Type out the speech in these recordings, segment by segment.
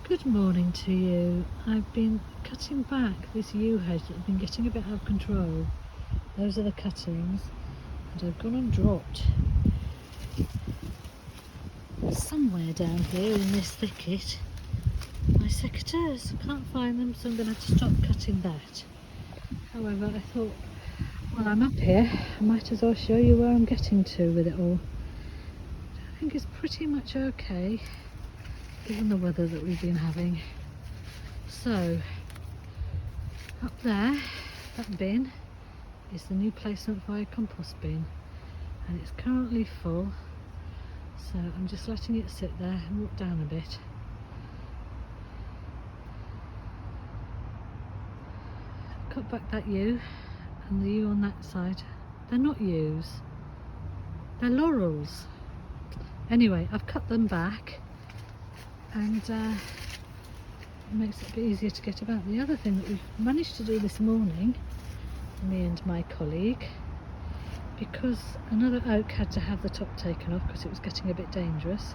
Good morning to you. I've been cutting back this yew hedge that's been getting a bit out of control. Those are the cuttings, and I've gone and dropped somewhere down here in this thicket my secateurs. I can't find them, so I'm going to have to stop cutting that. However, I thought, while I'm up here, I might as well show you where I'm getting to with it all. I think it's pretty much okay, given the weather that we've been having. So, up there, that bin is the new placement for a compost bin, and it's currently full, so I'm just letting it sit there and walk down a bit. I've cut back that yew and the yew on that side. They're not yews, they're laurels. Anyway, I've cut them back, and it makes it a bit easier to get about. The other thing that we've managed to do this morning, me and my colleague, because another oak had to have the top taken off because it was getting a bit dangerous,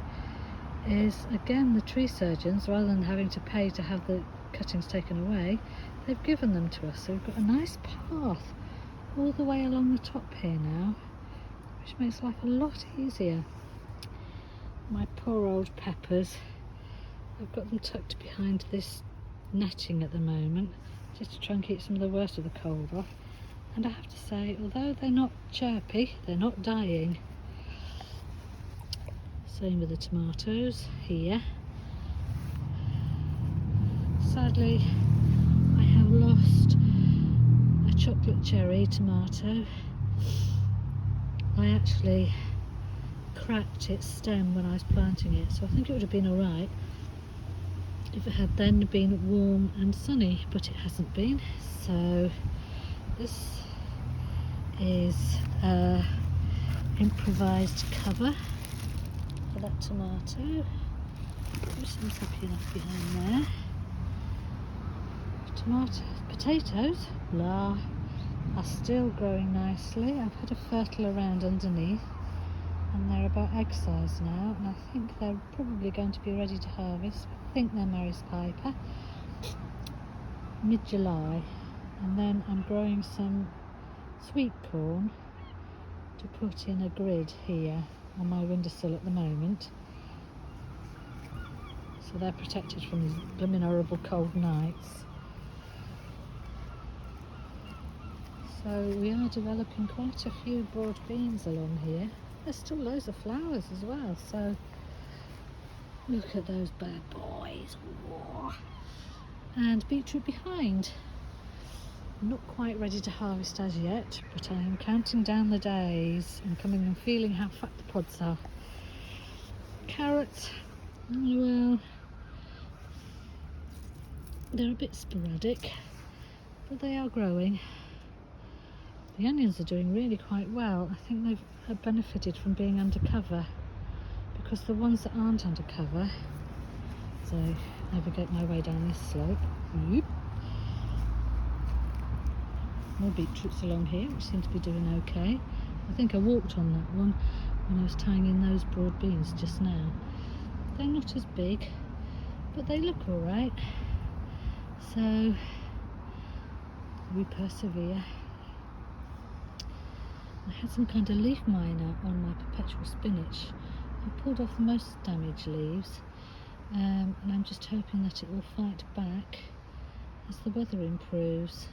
is again the tree surgeons, rather than having to pay to have the cuttings taken away, they've given them to us. So we've got a nice path all the way along the top here now, which makes life a lot easier. My poor old peppers, I've got them tucked behind this netting at the moment, just to try and keep some of the worst of the cold off. And I have to say, although they're not chirpy, they're not dying. Same with the tomatoes here. Sadly, I have lost a chocolate cherry tomato. I actually cracked its stem when I was planting it, so I think it would have been alright if it had then been warm and sunny, but it hasn't been. So this is improvised cover for that tomato. There's some succulents behind there. Potatoes, blah, are still growing nicely. I've had a fertile around underneath, and they're about egg size now, and I think they're probably going to be ready to harvest. I think they're Mary's Piper, mid-July. And then I'm growing some sweet corn to put in a grid here on my windowsill at the moment, so they're protected from these blooming horrible cold nights. So we are developing quite a few broad beans along here. There's still loads of flowers as well, so look at those bad boys. Whoa. And beetroot behind. I'm not quite ready to harvest as yet, but I am counting down the days and coming and feeling how fat the pods are. Carrots, well, they're a bit sporadic, but they are growing. The onions are doing really quite well. I think they've benefited from being undercover, because the ones that aren't undercover, so navigate my way down this slope. Whoop. More beetroots along here, which seem to be doing okay. I think I walked on that one when I was tying in those broad beans just now. They're not as big, but they look alright. So we persevere. I had some kind of leaf miner on my perpetual spinach. I pulled off the most damaged leaves, and I'm just hoping that it will fight back as the weather improves.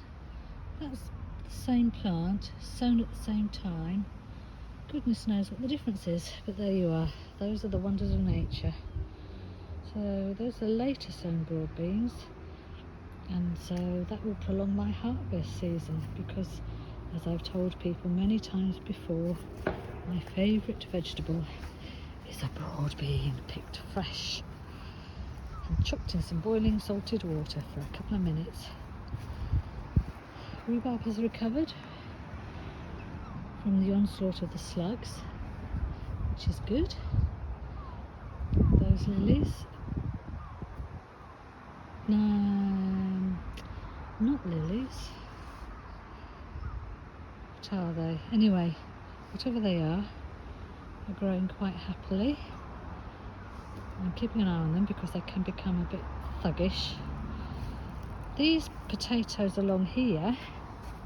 That's the same plant, sown at the same time. Goodness knows what the difference is, but there you are. Those are the wonders of nature. So those are later sown broad beans, and so that will prolong my harvest season, because, as I've told people many times before, my favourite vegetable is a broad bean picked fresh and chucked in some boiling salted water for a couple of minutes. Rhubarb has recovered from the onslaught of the slugs, which is good. Those lilies, not lilies, what are they? Anyway, whatever they are growing quite happily. I'm keeping an eye on them because they can become a bit thuggish. These potatoes along here,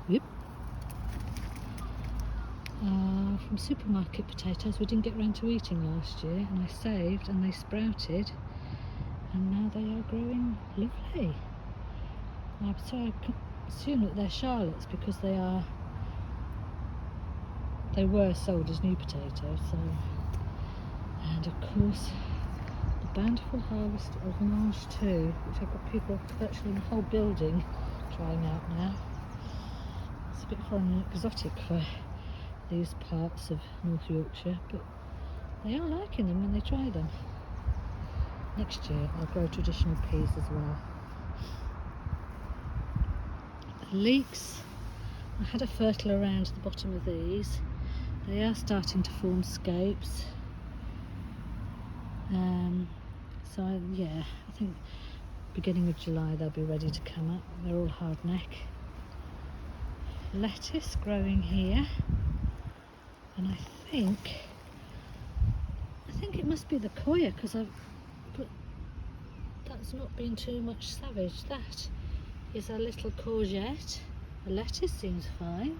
whoop, are from supermarket potatoes we didn't get round to eating last year, and I saved and they sprouted, and now they are growing lovely. So I assume that they're Charlottes because they were sold as new potatoes. So, and of course the bountiful harvest of Mange too, which I've got people virtually in the whole building trying out now. It's a bit foreign and exotic for these parts of North Yorkshire, but they are liking them when they try them. Next year I'll grow traditional peas as well. The leeks, I had a fertile around the bottom of these. They are starting to form scapes. Yeah, I think beginning of July they'll be ready to come up. They're all hard neck. Lettuce growing here, and I think it must be the coir but that's not been too much savage. That is a little courgette. The lettuce seems fine.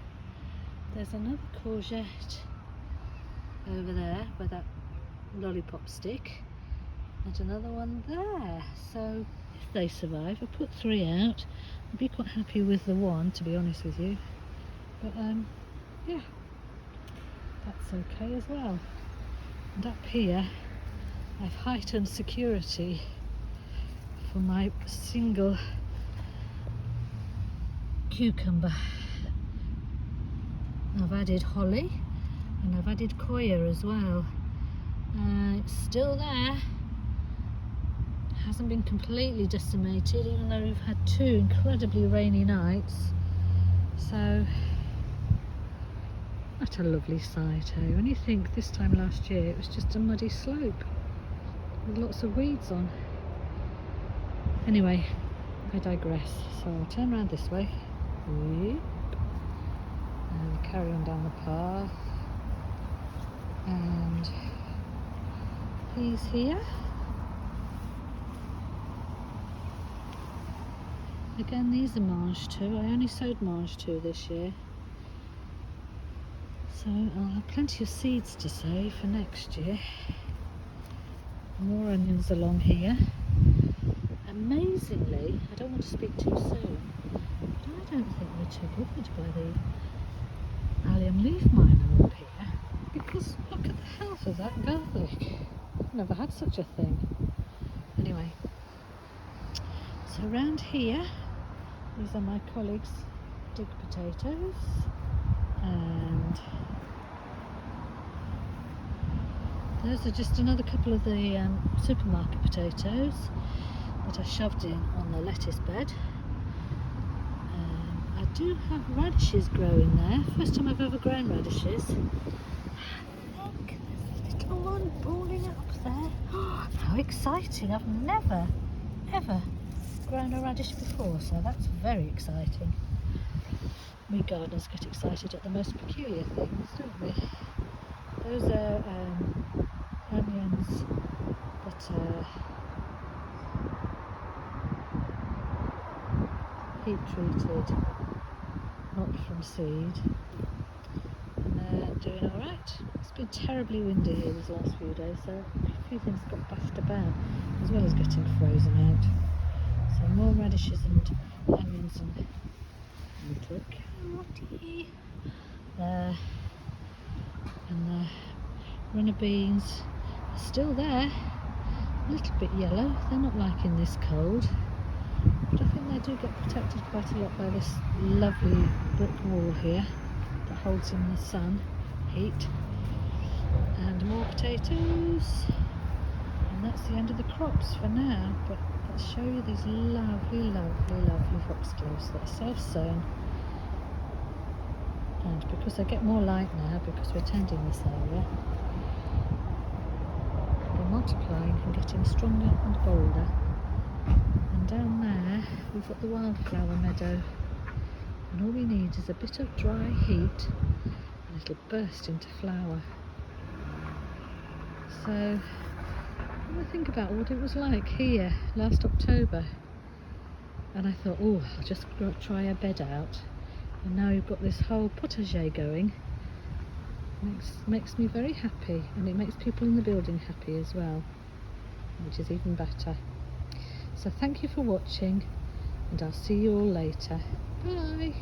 There's another courgette over there with that lollipop stick, and another one there. So if they survive, I put 3 out. I'd be quite happy with the one, to be honest with you. But yeah, that's okay as well. And up here I've heightened security for my single cucumber. I've added holly and I've added coir as well. It's still there. Hasn't been completely decimated, even though we've had 2 incredibly rainy nights. So, what a lovely sight, eh? When you think this time last year it was just a muddy slope with lots of weeds on. Anyway, I digress. So I'll turn around this way. And carry on down the path. And peas here. Again, these are Mange too. I only sowed Mange too this year. So I'll have plenty of seeds to save for next year. More onions along here. Amazingly, I don't want to speak too soon, but I don't think we're too bothered by the allium leaf miner up here, because look at the health of that garlic. I've never had such a thing. Anyway, so around here, these are my colleagues' dig potatoes, and those are just another couple of the supermarket potatoes that I shoved in on the lettuce bed. I do have radishes growing there. First time I've ever grown radishes. I think there's a little one balling up there. Oh, how exciting! I've never ever grown a radish before, so that's very exciting. We gardeners get excited at the most peculiar things, don't we? Those are onions that are heat treated, not from seed, and they're doing alright. It's been terribly windy here these last few days, so a few things got bashed about, as well as getting frozen out. So more radishes and onions and little carroty there, and the runner beans are still there, a little bit yellow. They're not liking this cold, but I think they do get protected quite a lot by this lovely brick wall here that holds in the sun heat. And more potatoes, and that's the end of the crops for now. But let's show you these lovely, lovely, lovely foxgloves that are self-sown. And because they get more light now, because we're tending this area, they're multiplying and getting stronger and bolder. And down there we've got the wildflower meadow, and all we need is a bit of dry heat and it'll burst into flower. So I think about what it was like here last October, and I thought, oh, I'll just try a bed out, and now you've got this whole potager going. Makes me very happy, and it makes people in the building happy as well, which is even better. So thank you for watching, and I'll see you all later. Bye.